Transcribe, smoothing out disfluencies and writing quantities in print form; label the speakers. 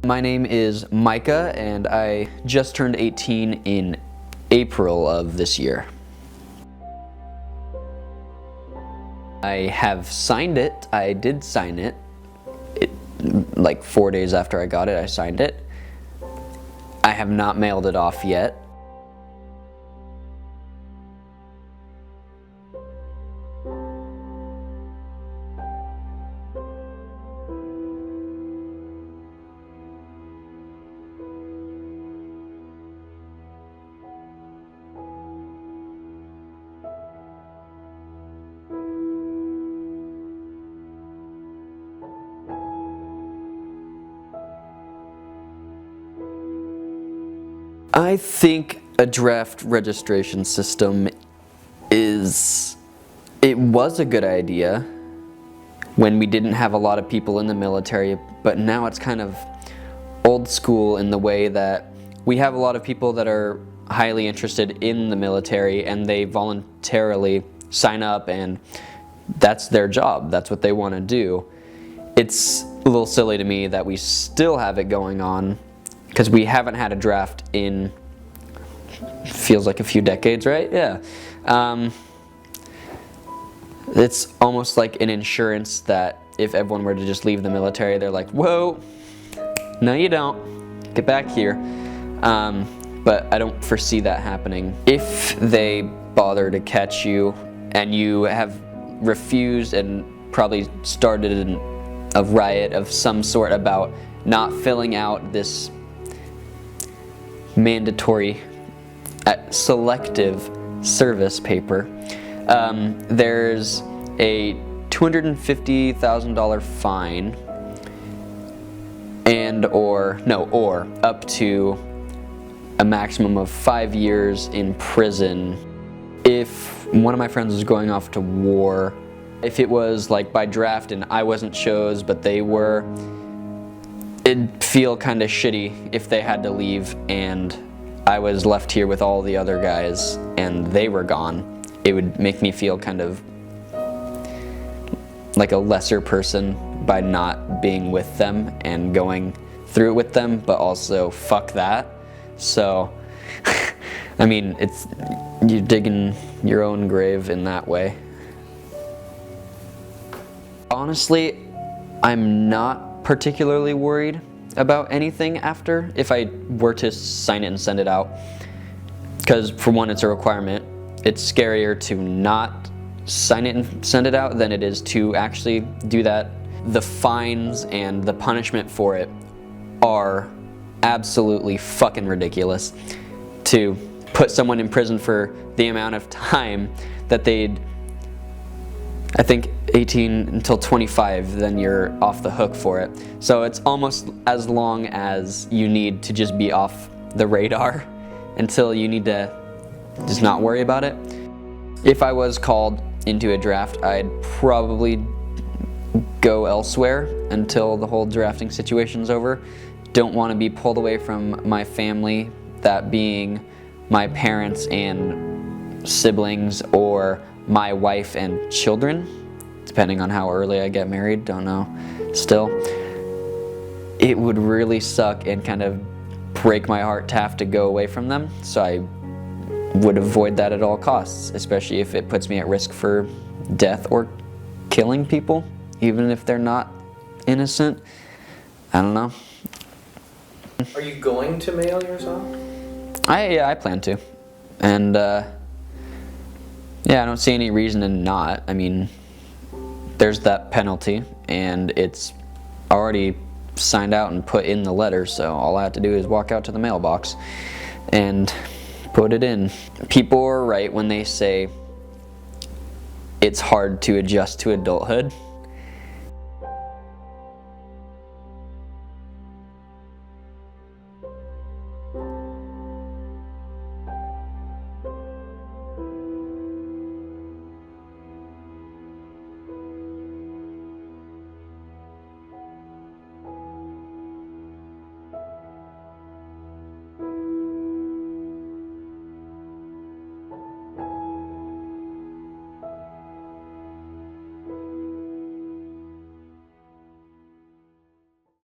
Speaker 1: My name is Micah, and I just turned 18 in April of this year. I have signed it. I did sign it. Like 4 days after I got it, I signed it. I have not mailed it off yet. I think a draft registration system was a good idea when we didn't have a lot of people in the military, but now it's kind of old school in the way that we have a lot of people that are highly interested in the military and they voluntarily sign up and that's their job, that's what they want to do. It's a little silly to me that we still have it going on because we haven't had a draft in, feels like a few decades, right? Yeah. It's almost like an insurance that if everyone were to just leave the military, they're like, whoa, no you don't, get back here. But I don't foresee that happening. If they bother to catch you and you have refused and probably started a riot of some sort about not filling out this mandatory selective service paper, there's a $250,000 fine or up to a maximum of 5 years in prison if one of my friends was going off to war. If it was like by draft and I wasn't chose but they were, it'd feel kind of shitty if they had to leave and I was left here with all the other guys and they were gone. It would make me feel kind of like a lesser person by not being with them and going through it with them, but also fuck that. So, I mean, you're digging your own grave in that way. Honestly, I'm not particularly worried about anything after if I were to sign it and send it out, because for one, it's a requirement. It's scarier to not sign it and send it out than it is to actually do that. The fines and the punishment for it are absolutely fucking ridiculous. To put someone in prison for the amount of time that they'd, I think 18 until 25, then you're off the hook for it. So it's almost as long as you need to just be off the radar until you need to just not worry about it. If I was called into a draft, I'd probably go elsewhere until the whole drafting situation's over. Don't want to be pulled away from my family, that being my parents and siblings or my wife and children, depending on how early I get married, don't know still. It would really suck and kind of break my heart to have to go away from them, so I would avoid that at all costs, especially if it puts me at risk for death or killing people, even if they're not innocent. I don't know.
Speaker 2: Are you going to mail yourself?
Speaker 1: I plan to, and yeah, I don't see any reason to not. I mean, there's that penalty, and it's already signed out and put in the letter, so all I have to do is walk out to the mailbox and put it in. People are right when they say it's hard to adjust to adulthood.